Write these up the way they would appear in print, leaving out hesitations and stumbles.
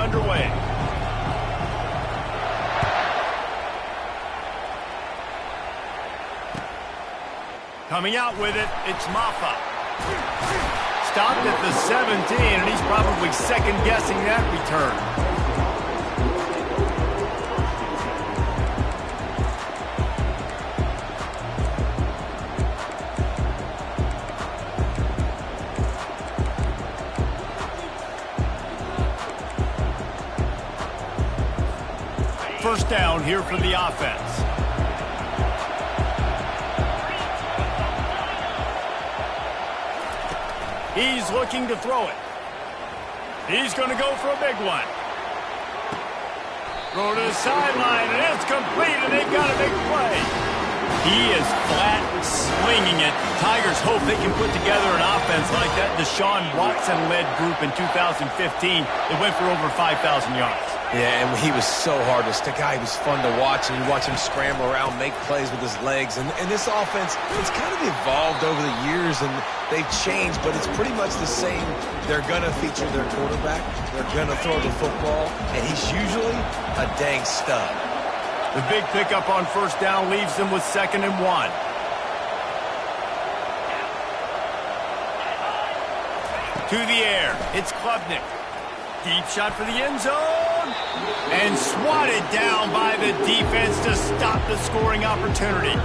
underway. Coming out with it, it's Maffa. Stopped at the 17, and he's probably second-guessing that return. First down here for the offense. He's looking to throw it. He's going to go for a big one. Throw to the sideline, and it's complete, and they've got a big play. He is flat slinging it. Tigers hope they can put together an offense like that Deshaun Watson-led group in 2015. It went for over 5,000 yards. Yeah, and he was so hard to stick out. He was fun to watch, and you watch him scramble around, make plays with his legs. And this offense, it's kind of evolved over the years, and they've changed, but it's pretty much the same. They're going to feature their quarterback. They're going to throw the football, and he's usually a dang stud. The big pickup on first down leaves them with 2nd and 1. To the air, it's Klubnik. Deep shot for the end zone. And swatted down by the defense to stop the scoring opportunity.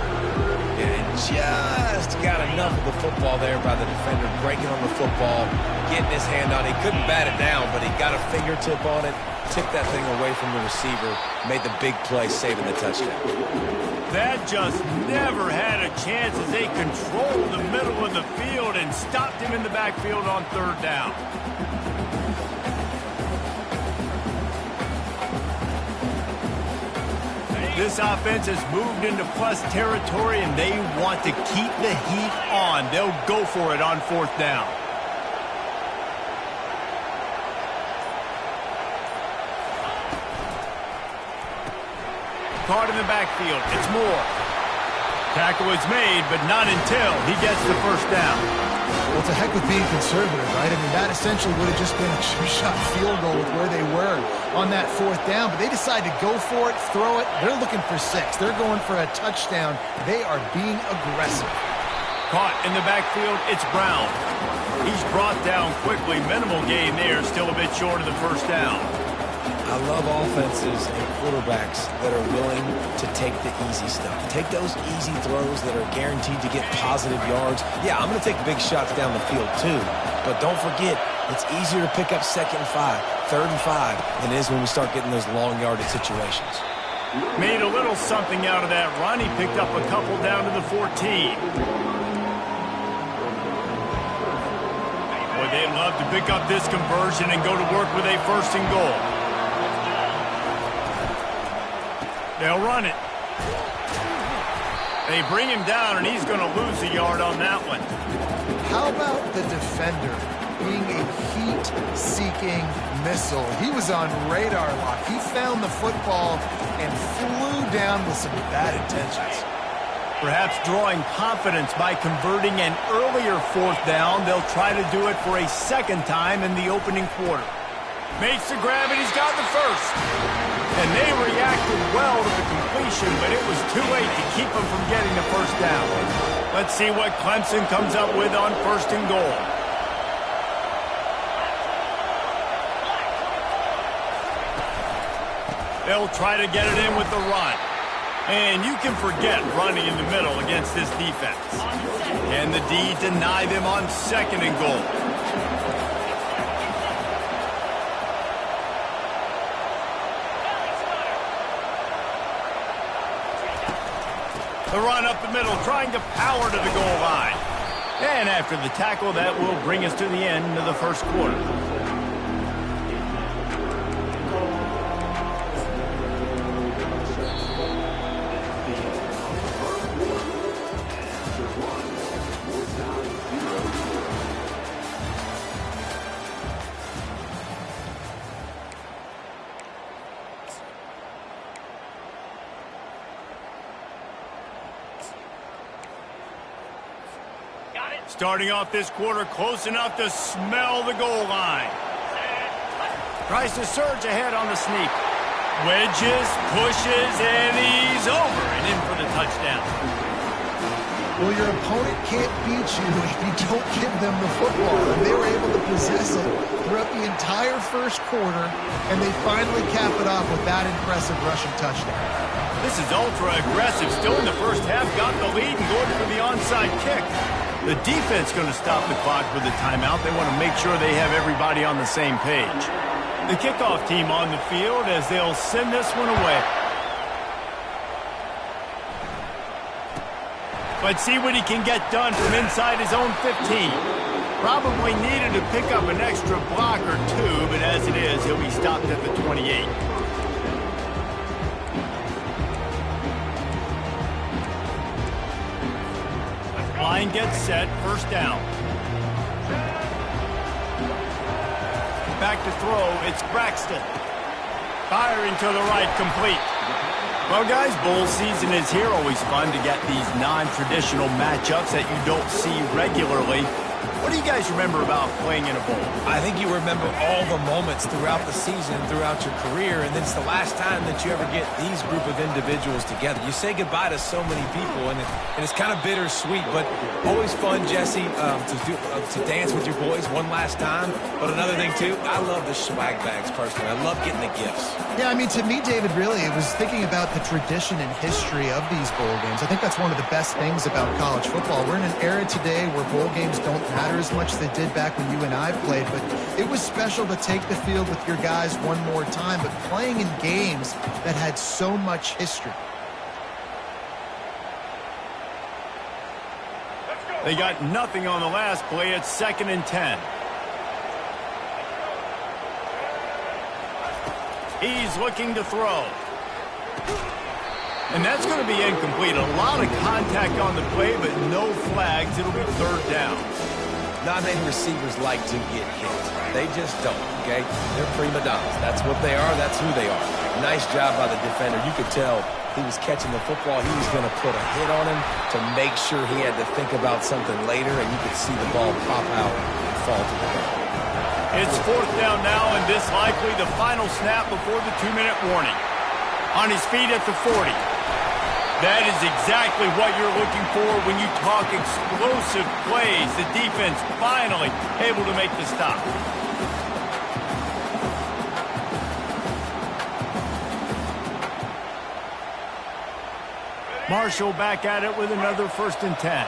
And just got enough of the football there by the defender, breaking on the football, getting his hand on it. He couldn't bat it down, but he got a fingertip on it, tipped that thing away from the receiver, made the big play, saving the touchdown. That just never had a chance as they controlled the middle of the field and stopped him in the backfield on 3rd down. This offense has moved into plus territory, and they want to keep the heat on. They'll go for it on 4th down. Caught in the backfield. It's Moore. Tackle is made, but not until he gets the first down. Well, it's a heck of being conservative, right? I mean, that essentially would have just been a two-shot field goal with where they were on that 4th down, but they decided to go for it, throw it. They're looking for 6. They're going for a touchdown. They are being aggressive. Caught in the backfield, it's Brown. He's brought down quickly. Minimal gain there, still a bit short of the first down. I love offenses and quarterbacks that are willing to take the easy stuff. Take those easy throws that are guaranteed to get positive yards. Yeah, I'm going to take big shots down the field too. But don't forget, it's easier to pick up 2nd and 5, 3rd and 5 than it is when we start getting those long yardage situations. Made a little something out of that run. He picked up a couple down to the 14. Boy, they'd love to pick up this conversion and go to work with a 1st and goal. They'll run it. They bring him down, and he's going to lose a yard on that one. How about the defender being a heat-seeking missile? He was on radar lock. He found the football and flew down with some bad intentions. Perhaps drawing confidence by converting an earlier 4th down. They'll try to do it for a 2nd time in the opening quarter. Makes the grab, and he's got the first. And they reacted well to the completion, but it was too late to keep them from getting the first down. Let's see what Clemson comes up with on 1st and goal. They'll try to get it in with the run. And you can forget running in the middle against this defense. And the D deny them on 2nd and goal. The run up the middle, trying to power to the goal line. And after the tackle, that will bring us to the end of the 1st quarter. Starting off this quarter close enough to smell the goal line. Tries to surge ahead on the sneak. Wedges, pushes, and he's over and in for the touchdown. Well, your opponent can't beat you if you don't give them the football. And they were able to possess it throughout the entire first quarter, and they finally cap it off with that impressive rushing touchdown. This is ultra-aggressive. Still in the first half, got the lead and going for the onside kick. The defense going to stop the clock with a timeout. They want to make sure they have everybody on the same page. The kickoff team on the field as they'll send this one away. Let's see what he can get done from inside his own 15. Probably needed to pick up an extra block or two, but as it is, he'll be stopped at the 28. Line gets set, first down. Back to throw, it's Braxton. Firing to the right, complete. Well, guys, bowl season is here. Always fun to get these non-traditional matchups that you don't see regularly. What do you guys remember about playing in a bowl? I think you remember all the moments throughout the season, throughout your career, and it's the last time that you ever get these group of individuals together. You say goodbye to so many people, and it's kind of bittersweet, but always fun, Jesse, to dance with your boys one last time. But another thing, too, I love the swag bags, personally. I love getting the gifts. Yeah, I mean, to me, David, really, it was thinking about the tradition and history of these bowl games. I think that's one of the best things about college football. We're in an era today where bowl games don't matter as much as they did back when you and I played, but it was special to take the field with your guys one more time, but playing in games that had so much history. They got nothing on the last play. It's 2nd and 10. He's looking to throw. And that's going to be incomplete. A lot of contact on the play, but no flags. It'll be 3rd down. Not many receivers like to get hit. They just don't, okay? They're prima donnas. That's what they are. That's who they are. Nice job by the defender. You could tell he was catching the football. He was going to put a hit on him to make sure he had to think about something later, and you could see the ball pop out and fall to the ground. It's 4th down now, and this likely the final snap before the 2-minute warning. On his feet at the 40. That is exactly what you're looking for when you talk explosive plays. The defense finally able to make the stop. Marshall back at it with another 1st and 10.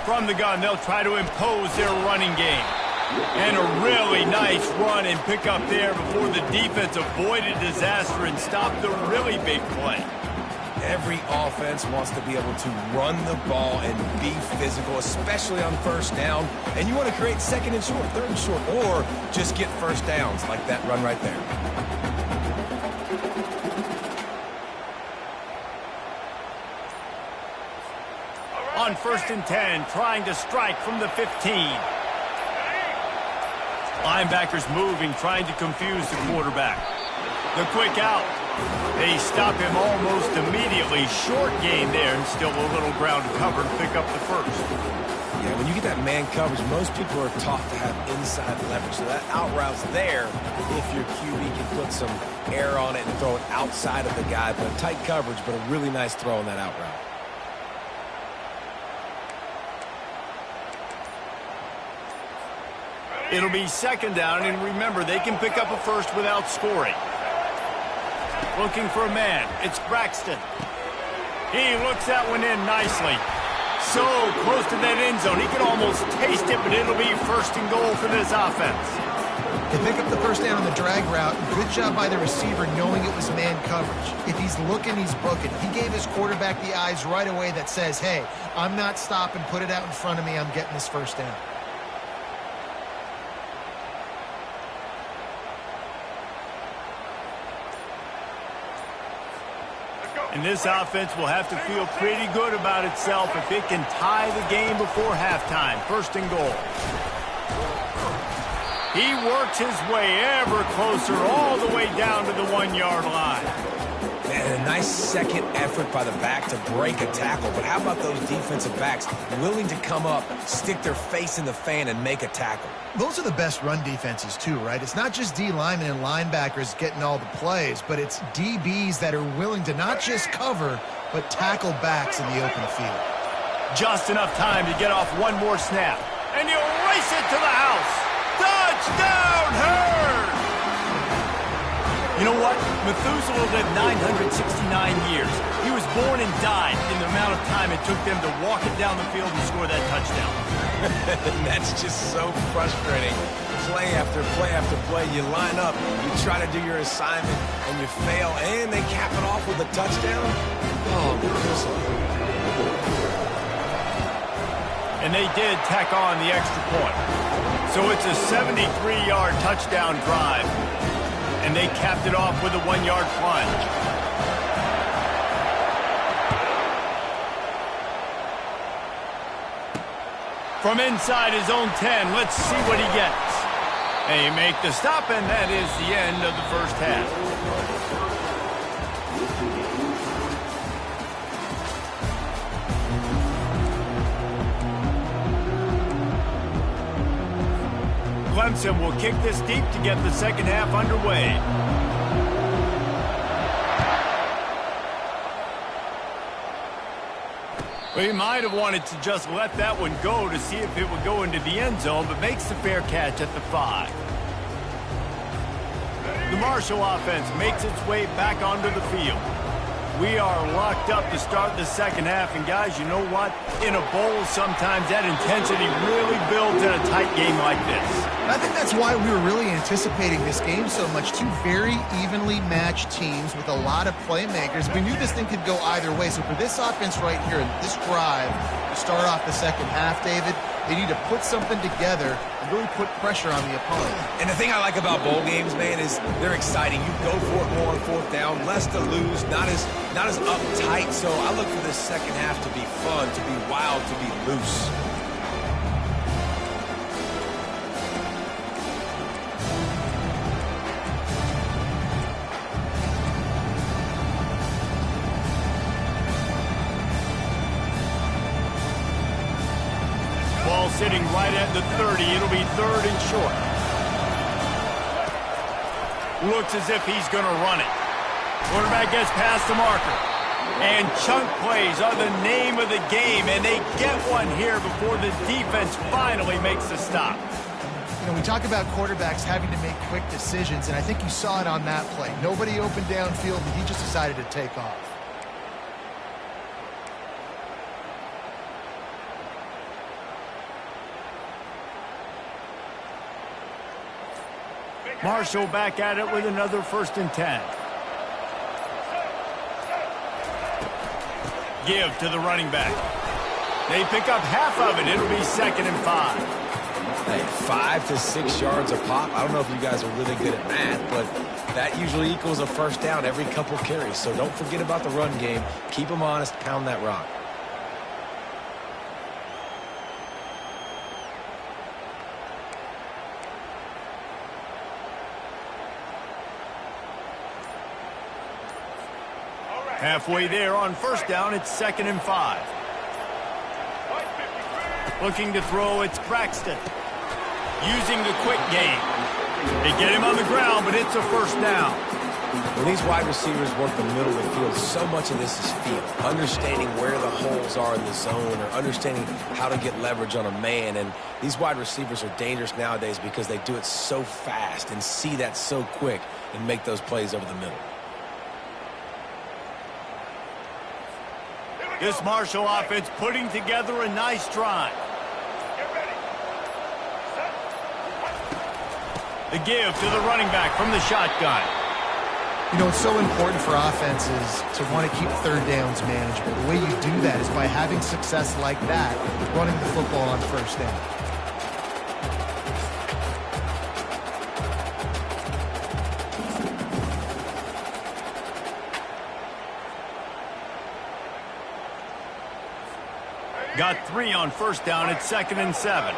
From the gun, they'll try to impose their running game. And a really nice run and pick up there before the defense avoided disaster and stopped the really big play. Every offense wants to be able to run the ball and be physical, especially on 1st down. And you want to create 2nd and short, 3rd and short, or just get 1st downs like that run right there. On 1st and 10, trying to strike from the 15. Linebackers moving, trying to confuse the quarterback. The quick out. They stop him almost immediately. Short gain there, and still a little ground cover to pick up the 1st. Yeah, when you get that man coverage, most people are taught to have inside leverage. So that out route's there if your QB can put some air on it and throw it outside of the guy. But tight coverage, but a really nice throw on that out route. It'll be 2nd down, and remember, they can pick up a 1st without scoring. Looking for a man. It's Braxton. He looks that one in nicely. So close to that end zone. He can almost taste it, but it'll be 1st and goal for this offense. They pick up the 1st down on the drag route. Good job by the receiver knowing it was man coverage. If he's looking, he's booking. He gave his quarterback the eyes right away that says, hey, I'm not stopping. Put it out in front of me. I'm getting this 1st down. And this offense will have to feel pretty good about itself if it can tie the game before halftime. 1st and goal. He works his way ever closer all the way down to the 1-yard line. And a nice second effort by the back to break a tackle. But how about those defensive backs willing to come up, stick their face in the fan, and make a tackle? Those are the best run defenses too, right? It's not just D linemen and linebackers getting all the plays, but it's DBs that are willing to not just cover, but tackle backs in the open field. Just enough time to get off one more snap. And he'll race it to the house. Touchdown, Herd! You know what? Methuselah lived 969 years. He was born and died in the amount of time it took them to walk it down the field and score that touchdown. That's just so frustrating. Play after play after play, you line up, you try to do your assignment, and you fail, and they cap it off with a touchdown? Oh, Methuselah. And they did tack on the extra point. So it's a 73-yard touchdown drive. And they capped it off with a 1-yard plunge. From inside his own 10, let's see what he gets. They make the stop, and that is the end of the first half. Clemson will kick this deep to get the second half underway. Well, he might have wanted to just let that one go to see if it would go into the end zone, but makes the fair catch at the 5. The Marshall offense makes its way back onto the field. We are locked up to start the second half, and guys, you know what? In a bowl, sometimes that intensity really builds in a tight game like this. I think that's why we were really anticipating this game so much. Two very evenly matched teams with a lot of playmakers. We knew this thing could go either way. So for this offense right here, this drive, to start off the second half, David, they need to put something together and really put pressure on the opponent. And the thing I like about bowl games, man, is they're exciting. You go for it more on fourth down, less to lose, not as uptight. So I look for this second half to be fun, to be wild, to be loose. Ball sitting right at the 30. It'll be 3rd and short. Looks as if he's going to run it. Quarterback gets past the marker. And chunk plays are the name of the game, and they get one here before the defense finally makes the stop. You know, we talk about quarterbacks having to make quick decisions, and I think you saw it on that play. Nobody opened downfield, and he just decided to take off. Marshall back at it with another 1st and 10. Give to the running back. They pick up half of it. It'll be 2nd and 5. Hey, 5 to 6 yards a pop. I don't know if you guys are really good at math, but that usually equals a first down every couple carries. So don't forget about the run game. Keep them honest. Pound that rock. Halfway there on 1st down, it's 2nd and 5. Looking to throw, it's Braxton. Using the quick game. They get him on the ground, but it's a 1st down. When these wide receivers work the middle of the field, so much of this is feel. Understanding where the holes are in the zone or understanding how to get leverage on a man. And these wide receivers are dangerous nowadays because they do it so fast and see that so quick and make those plays over the middle. This Marshall offense putting together a nice drive. The give to the running back from the shotgun. You know, it's so important for offenses to want to keep 3rd downs manageable. The way you do that is by having success like that, running the football on 1st down. Got 3 on 1st down. It's 2nd and 7.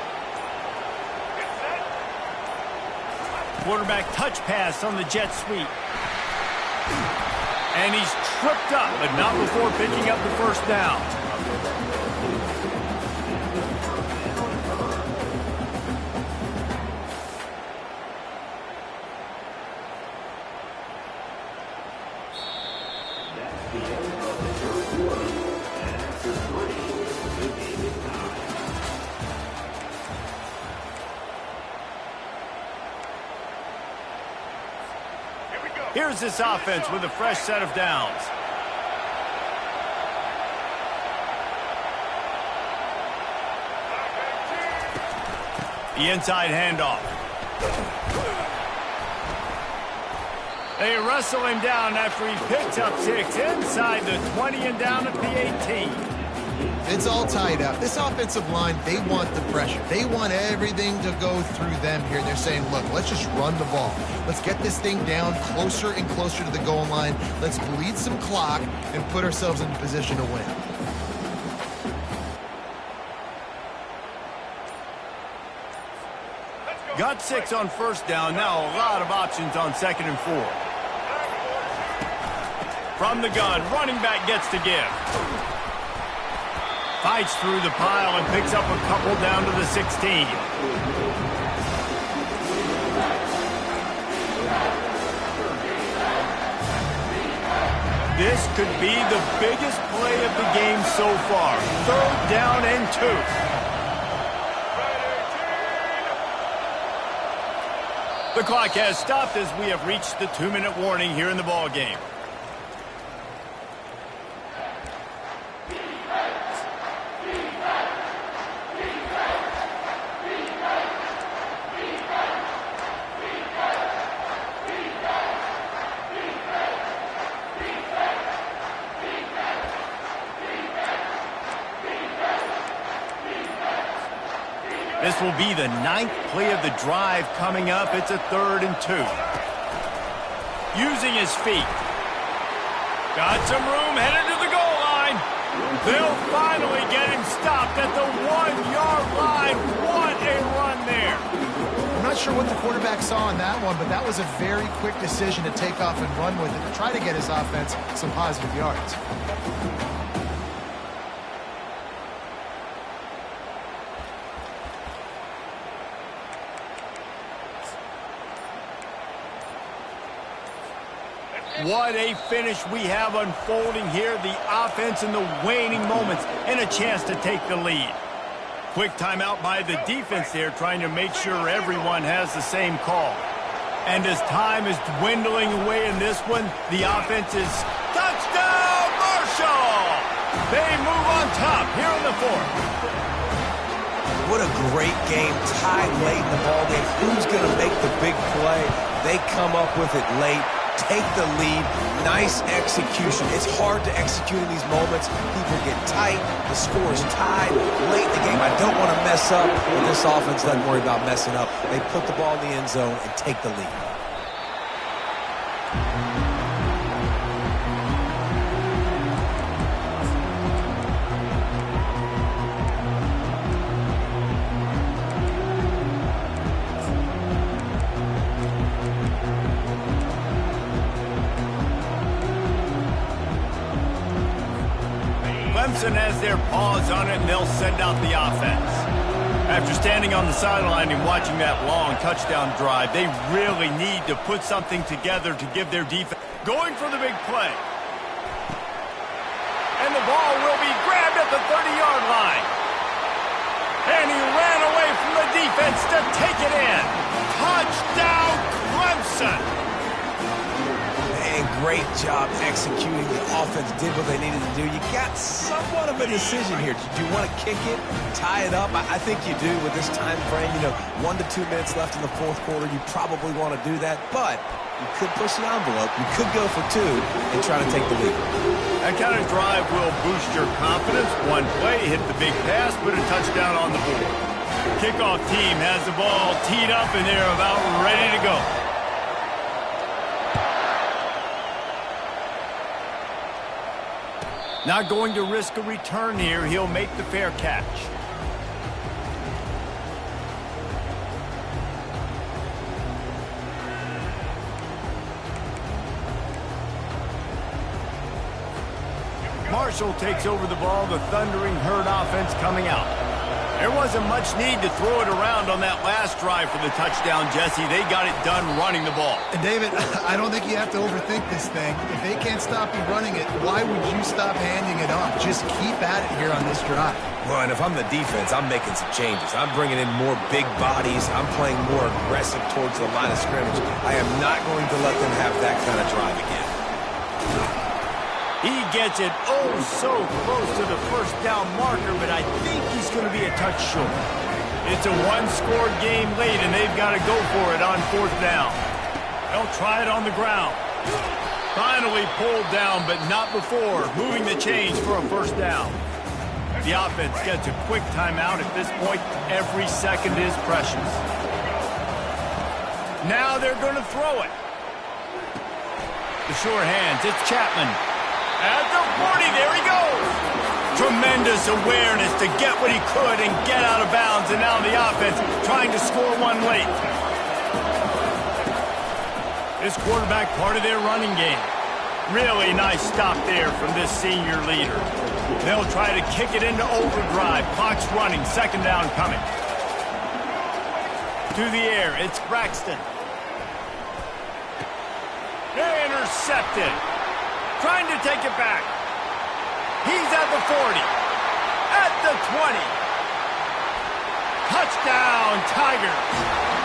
Quarterback touch pass on the jet sweep. And he's tripped up, but not before picking up the first down. Here's this offense with a fresh set of downs. The inside handoff. They wrestle him down after he picks up 6 inside the 20 and down at the 18. It's all tied up. This offensive line, they want the pressure. They want everything to go through them here. And they're saying, look, let's just run the ball. Let's get this thing down closer and closer to the goal line. Let's bleed some clock and put ourselves in position to win. Got 6 on first down. Now a lot of options on 2nd and 4. From the gun, running back gets to give. Fights through the pile and picks up a couple down to the 16. This could be the biggest play of the game so far. 3rd down and 2. The clock has stopped as we have reached the 2-minute warning here in the ball game. This will be the 9th play of the drive coming up. It's a 3rd and 2. Using his feet. Got some room, headed to the goal line. They'll finally get him stopped at the 1-yard line. What a run there. I'm not sure what the quarterback saw on that one, but that was a very quick decision to take off and run with it to try to get his offense some positive yards. What a finish we have unfolding here. The offense in the waning moments and a chance to take the lead. Quick timeout by the defense there, trying to make sure everyone has the same call. And as time is dwindling away in this one, the offense is touchdown Marshall! They move on top here in the 4th. What a great game, tied late in the ballgame. Who's going to make the big play? They come up with it late. Take the lead. Nice execution. It's hard to execute in these moments. People get tight. The score is tied late in the game. I don't want to mess up, but this offense doesn't worry about messing up. They put the ball in the end zone and take the lead. Clemson has their paws on it, and they'll send out the offense. After standing on the sideline and watching that long touchdown drive, they really need to put something together to give their defense. Going for the big play. And the ball will be grabbed at the 30-yard line. And he ran away from the defense to take it in. Touchdown, Clemson. And great job executing. The offense did what they needed to do. You got somewhat of a decision here. Do you want to kick it, tie it up? I think you do with this time frame. 1 to 2 minutes left in the 4th quarter. You probably want to do that, but you could push the envelope. You could go for 2 and try to take the lead. That kind of drive will boost your confidence. One play, hit the big pass, put a touchdown on the board. Kickoff team has the ball teed up, and they're about ready to go. Not going to risk a return here. He'll make the fair catch. Marshall takes over the ball, the Thundering Herd offense coming out. There wasn't much need to throw it around on that last drive for the touchdown, Jesse. They got it done running the ball. And, David, I don't think you have to overthink this thing. If they can't stop you running it, why would you stop handing it off? Just keep at it here on this drive. Well, and if I'm the defense, I'm making some changes. I'm bringing in more big bodies. I'm playing more aggressive towards the line of scrimmage. I am not going to let them have that kind of drive again. He gets it so close to the first down marker, but I think he's going to be a touch short. It's a one-score game late, and they've got to go for it on fourth down. They'll try it on the ground. Finally pulled down, but not before moving the chains for a first down. The offense gets a quick timeout. At this point, every second is precious. Now they're going to throw it. The sure hands, it's Chapman. At the 40, there he goes. Tremendous awareness to get what he could and get out of bounds, and now the offense trying to score one late. This quarterback part of their running game. Really nice stop there from this senior leader. They'll try to kick it into overdrive. Clock's running, second down coming. To the air, it's Braxton. Intercepted. Trying to take it back. He's at the 40. At the 20. Touchdown, Tigers.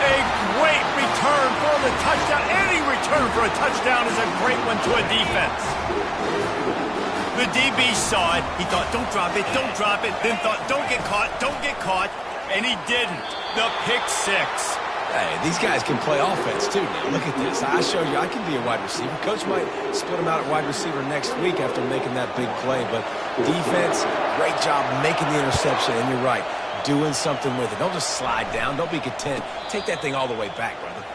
A great return for the touchdown. Any return for a touchdown is a great one to a defense. The DB saw it. He thought, don't drop it, don't drop it. Then thought, don't get caught. And he didn't. The pick six. Hey, these guys can play offense, too. Now, look at this. I showed you I can be a wide receiver. Coach might split him out at wide receiver next week after making that big play. But defense, great job making the interception. And you're right, doing something with it. Don't just slide down. Don't be content. Take that thing all the way back, brother.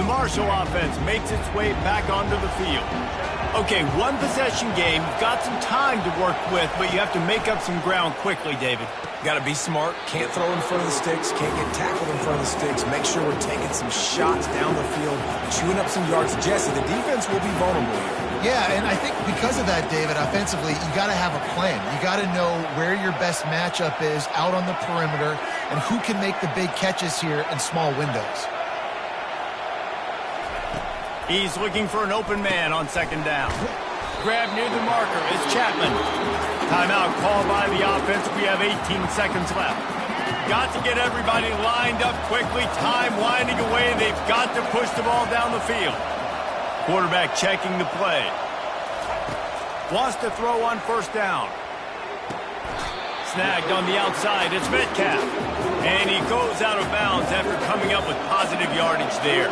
Marshall offense makes its way back onto the field. Okay, one possession game. You've got some time to work with, but you have to make up some ground quickly, David. Got to be smart. Can't throw in front of the sticks. Can't get tackled in front of the sticks. Make sure we're taking some shots down the field, chewing up some yards. Jesse, the defense will be vulnerable here. Yeah, and I think because of that, David, offensively, you got to have a plan. You got to know where your best matchup is out on the perimeter and who can make the big catches here in small windows. He's looking for an open man on second down. Grab near the marker. It's Chapman. Timeout called by the offense. We have 18 seconds left. Got to get everybody lined up quickly. Time winding away. They've got to push the ball down the field. Quarterback checking the play. Wants to throw on first down. Snagged on the outside. It's Metcalf. And he goes out of bounds after coming up with positive yardage there.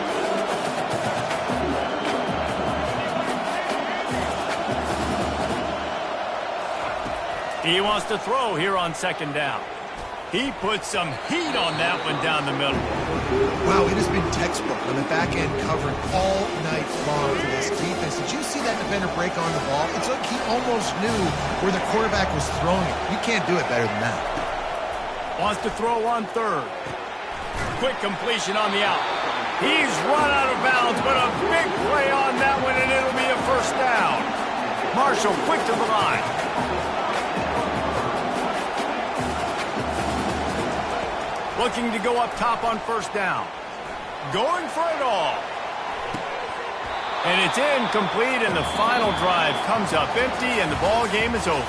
He wants to throw here on second down. He put some heat on that one down the middle. Wow, it has been textbook on the back end covering all night long for this defense. Did you see that defender break on the ball? It's like he almost knew where the quarterback was throwing it. You can't do it better than that. Wants to throw on third. Quick completion on the out. He's run out of bounds, but a big play on that one, and it'll be a first down. Marshall quick to the line. Looking to go up top on first down. Going for it all. And it's incomplete, and the final drive comes up empty, and the ball game is over.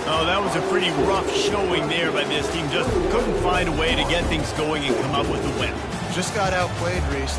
Oh, that was a pretty rough showing there by this team. Just couldn't find a way to get things going and come up with the win. Just got outplayed, Reese.